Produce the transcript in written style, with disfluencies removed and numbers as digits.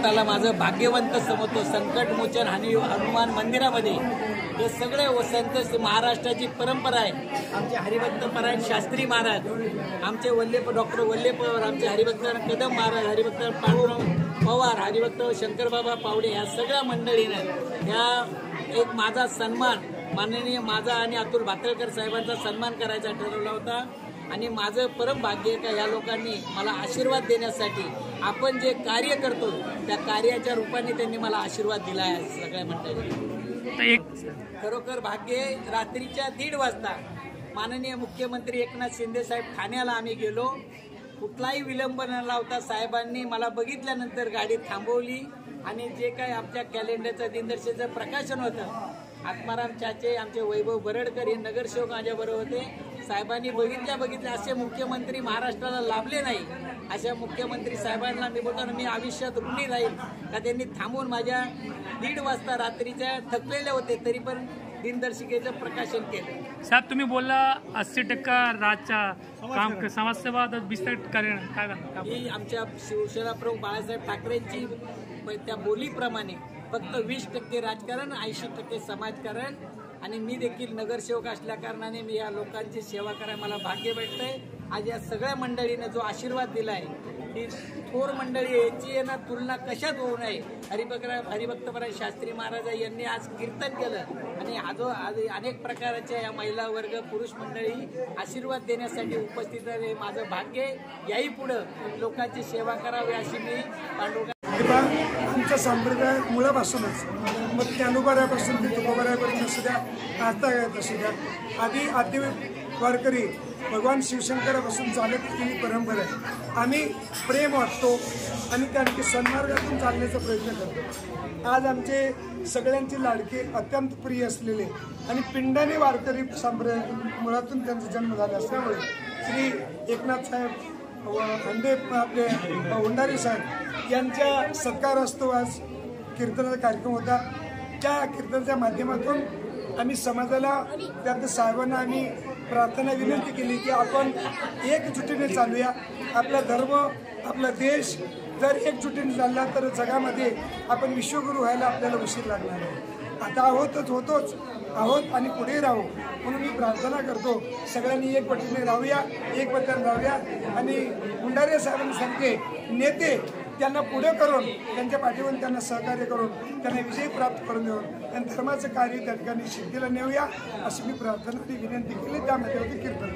स्वतःला माझं भाग्यवंत समजतो. संकटमोचन हनुमान मंदिरामध्ये हे सगळे संत महाराष्ट्राची परंपरा आहे. आमचे हरिभक्त परायण शास्त्री महाराज, आमचे डॉक्टर वल्ले पवार, आमचे हरिभक्त कदम महाराज, हरिभक्त पांडुरंग पवार, हरिभक्त शंकरबाबा पावडे, या सगळ्या मंडळीनं या एक माझा सन्मान माननीय माझा आणि अतुल भातळकर साहेबांचा सन्मान करायचा ठरवला होता. आणि माझं परम भाग्य का या लोकांनी मला आशीर्वाद देण्यासाठी आपण जे कार्य करतो त्या कार्याच्या रूपाने त्यांनी मला आशीर्वाद दिला आहे. सगळ्या मंडळी खरोखर भाग्य. रात्रीच्या 1:30 वाजता माननीय मुख्यमंत्री एकनाथ शिंदे साहेब ठाण्याला आम्ही गेलो. कुठलाही विलंब न लावता साहेबांनी मला बघितल्यानंतर गाडी थांबवली आणि जे काही आमच्या कॅलेंडरचं दिनदर्शनचं प्रकाशन होतं, आत्माराम चाचे, आमचे वैभव बरडकर हे नगरसेवक माझ्याबरोबर होते. साहेबांनी बघितल्या असे मुख्यमंत्री महाराष्ट्राला लाभले नाही. अशा मुख्यमंत्री साहेबांना मी बोलताना मी आयुष्यात ऋणी राहील का त्यांनी थांबून माझ्या 1:30 वाजता रात्रीच्या थकलेले होते तरी पण दिनदर्शिकेचं प्रकाशन केलं. साहेब तुम्ही बोलला 80% राजच्या काम समाजसेवा 20% काय ही आमच्या शिवसेना प्रमुख बाळासाहेब ठाकरेंची त्या बोलीप्रमाणे फक्त 20% राजकारण, 80% समाजकारण. आणि मी देखील नगरसेवक असल्या कारणाने मी या लोकांची सेवा करायला मला भाग्य भेटतंय. आज या सगळ्या मंडळीने जो आशीर्वाद दिला आहे ही थोर मंडळी याची ना तुलना कशात होऊ नये. हरिभक्तपरायण शास्त्री महाराज यांनी आज कीर्तन केलं आणि आज अनेक प्रकारच्या या महिला वर्ग पुरुष मंडळी आशीर्वाद देण्यासाठी उपस्थित आहे. माझं भाग्य याही पुढं लोकांची सेवा करावी अशी मी पांडुरंग. आमचा संप्रदाय मुळापासूनच मग ज्ञानोबाऱ्यापासून ते तुकोबाऱ्यापर्यंत असू द्या, आस्थागत असू द्या, आधी वारकरी भगवान शिवशंकरापासून चालत ही परंपरा आहे. आम्ही प्रेम वाटतो आणि त्यांनी सन्मार्गातून चालण्याचा प्रयत्न करतो. आज आमचे सगळ्यांचे लाडके अत्यंत प्रिय असलेले आणि पिंडाने वारकरी संप्रदाय मुळातून त्यांचा जन्म झाला असल्यामुळे श्री एकनाथ साहेब अंडे आपले हुंडारी साहेब यांच्या सत्कार असतो. आज कीर्तनाचा कार्यक्रम होता. त्या कीर्तनाच्या माध्यमातून आम्ही समाजाला त्यात साहेबांना आम्ही प्रार्थना विनंती केली की आपण एकजुटीने चालूया. आपला धर्म, आपला देश जर एकजुटीने चालला तर जगामध्ये आपण विश्वगुरू व्हायला आपल्याला उशीर लागणार आहे. आता होतोच आहोत आणि पुढे राहू. म्हणून मी प्रार्थना करतो सगळ्यांनी एकपटीने राहूया, एकपत्याने राहूया आणि हुंडारे साहेबांसारखे नेते त्यांना पुढे करून त्यांच्या पाठीवर त्यांना सहकार्य करून त्यांना विजय प्राप्त करून देऊन आणि धर्माचं कार्य त्या ठिकाणी सिद्धीला नेऊया अशी मी प्रार्थना आणि विनंती केली. त्यामध्ये होती कीर्तन.